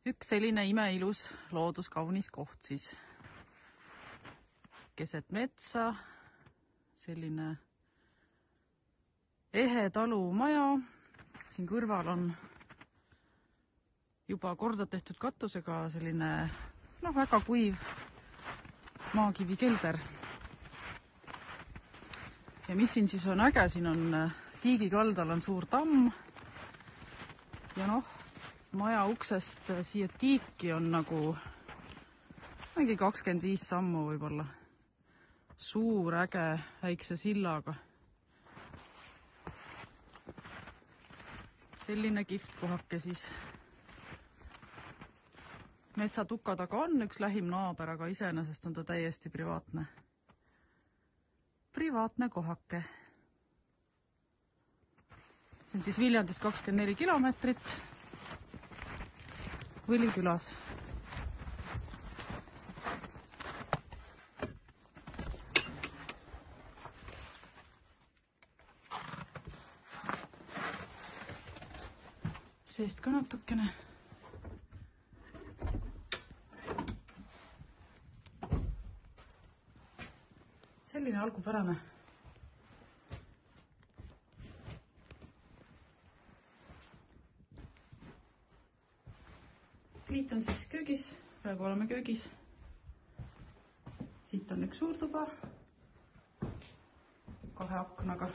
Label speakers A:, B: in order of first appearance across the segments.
A: Üks selline imeilus looduskaunis koht siis. Keset metsa, selline ehe talumaja. Siin kõrval on juba korda tehtud katusega selline väga kuiv maakivikelder. Ja mis siin siis on äge, siin on Tiigi kaldal on suur tamm ja maja uksest siia tiiki on nagu mingi 25 sammu võib-olla. Suur äge väikse sillaga. Selline kihvt kohake siis. Metsatuka taga on üks lähim naaber, aga iseenesest on ta täiesti privaatne. Privaatne kohake. See on siis Viljandist 24 kilomeetrit. Võlikülas. Seest ka natukene. Selline algupärane. Pliit on siis köögis, praegu oleme köögis. Siit on üks suurtuba 2 aknaga.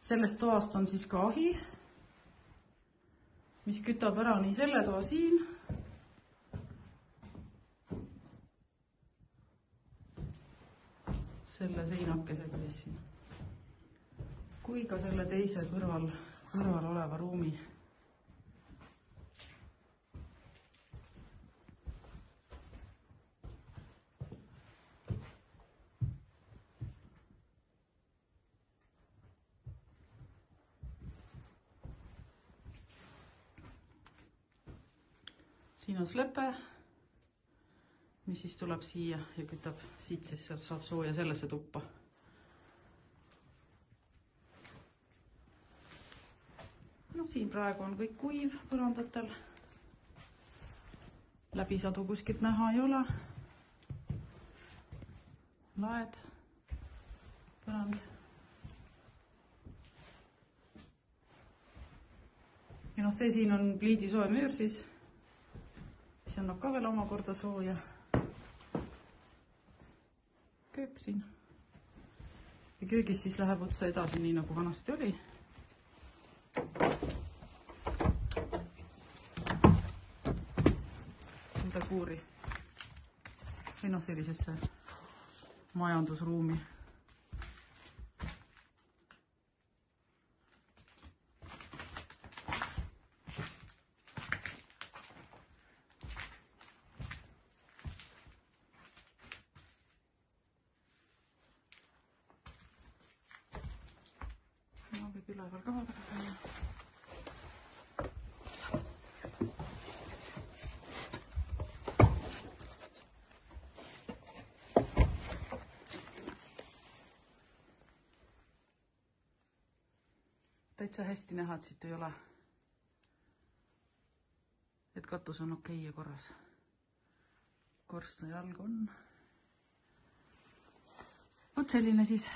A: Sellest toast on siis ka ahi, mis kütab ära nii selle toa siin selle seinakesega siis siin kui ka selle teise kõrval oleva ruumi. Siin on slepe, mis siis tuleb siia ja kütab siit, siis saab sooja sellesse tuppa. Siin praegu on kõik kuiv põrandatel. Läbisadu kuskilt näha ei ole. Laed, põrand. Ja see siin on pliidisoe müür siis. See annab ka veel omakorda sooja. Kööp siin. Ja köögis siis läheb otsa edasi nii nagu vanasti oli. Seda kuuri. Või sellisesse majandusruumi. Võib üleval ka vaadata. Täitsa hästi näha, et siit ei ole. Et katus on okei ja korras. Korstna jalg on. Vot selline siis.